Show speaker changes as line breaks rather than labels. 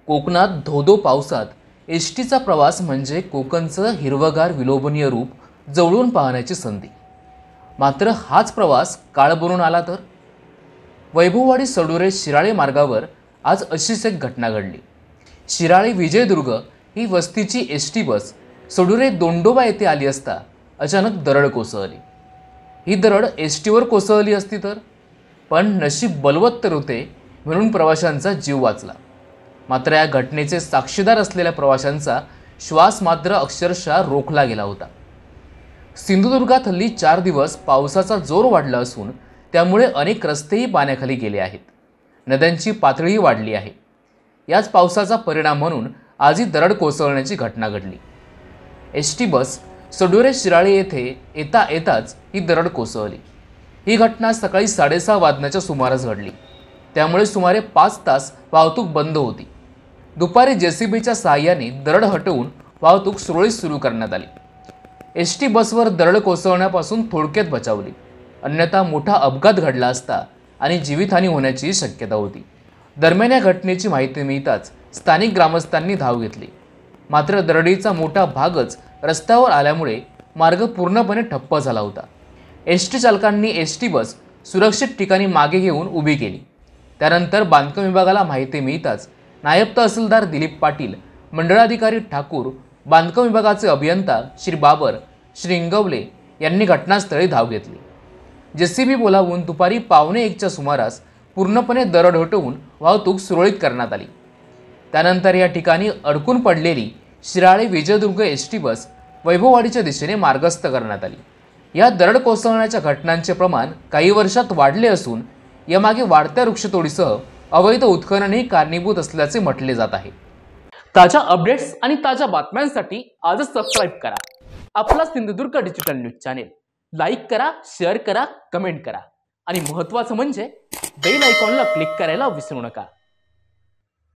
कोकणात धोधो पावसात एसटीचा प्रवास म्हणजे कोकणचं हिरवगार विलोभनीय रूप जवळून पाहण्याची संधी। मात्र हाच प्रवास काळ बनून आला तर वैभववाडी सडोरे शिराळे मार्गावर आज अशीच एक घटना घडली। शिराळे विजयदुर्ग ही वस्तीची एसटी बस सडोरे दोंडोबा येथे आली असता अचानक दरड कोसळली। ही दरड एसटीवर कोसळली असती तर पण नशीब बलवत्तर होते म्हणून प्रवाशांचा जीव वाचला। मात्र या घटनेचे साक्षीदार असलेल्या प्रवाशांचा श्वास मात्र अक्षरशः रोखला गेला होता। सिंधुदुर्गात हल्ली 4 दिवस पावसाचा जोर वाढला असून त्यामुळे अनेक रस्तेही पाण्याखाली गेले आहेत। नद्यांची पातळीही वाढली आहे। याच पावसाचा परिणाम म्हणून आजही दरड कोसळण्याची घटना घडली। एसटी बस सडोरे शिराळे येथे येताच ही दरड कोसळली। ही घटना सकाळी 6:30 वाजण्याच्या सुमारास घडली। त्यामुळे सुमारे 5 तास वाहतूक बंद होती। दुपारी जेसीबीच्या सहाय्याने दरड हटवून वाहतूक सुरळीत सुरू करण्यात आली। एसटी बसवर दरड कोसळण्यापासून थोडक्यात बचावली, अन्यथा मोठा अपघात घडला असता आणि जीवितहानी होण्याची शक्यता होती। दरम्यान या घटनेची माहिती मिळताच स्थानिक ग्रामस्थांनी धाव घेतली। मात्र दरडीचा मोठा भागच रस्त्यावर आल्यामुळे मार्ग पूर्णपणे ठप्प झाला होता। एसटी चालकांनी एसटी बस सुरक्षित ठिकाणी मागे घेऊन उभी केली। त्यानंतर बांधकाम विभागाला माहिती मिळताच नायब तहसीलदार दिलीप पाटील, मंडळाधिकारी ठाकूर, बांधकाम विभागाचे अभियंता श्री बाबर, श्री इंगवले यांनी घटनास्थळी धाव घेतली। जेसीबी बोलावून दुपारी 1:15च्या सुमारास पूर्णपणे दरड हटवून वाहतूक सुरळीत करण्यात आली। त्यानंतर या ठिकाणी अडकून पडलेली शिराळे विजयदुर्ग एसटी बस वैभववाडीच्या दिशेने मार्गस्थ करण्यात आली। या दरड कोसळण्याच्या घटनांचे प्रमाण काही वर्षात वाढले असून यामागे वाढत्या वृक्षतोडीसह अवैध उत्खननही कारणीभूत असल्याचे म्हटले जात आहे। ताज्या अपडेट्स आणि ताज्या बातम्यांसाठी आजच सबस्क्राइब करा आपला Sindhudurg digital news channel. Like करा, शेअर करा, कमेंट करा आणि महत्त्वाचं म्हणजे बेल आयकॉनला क्लिक करायला विसरू नका।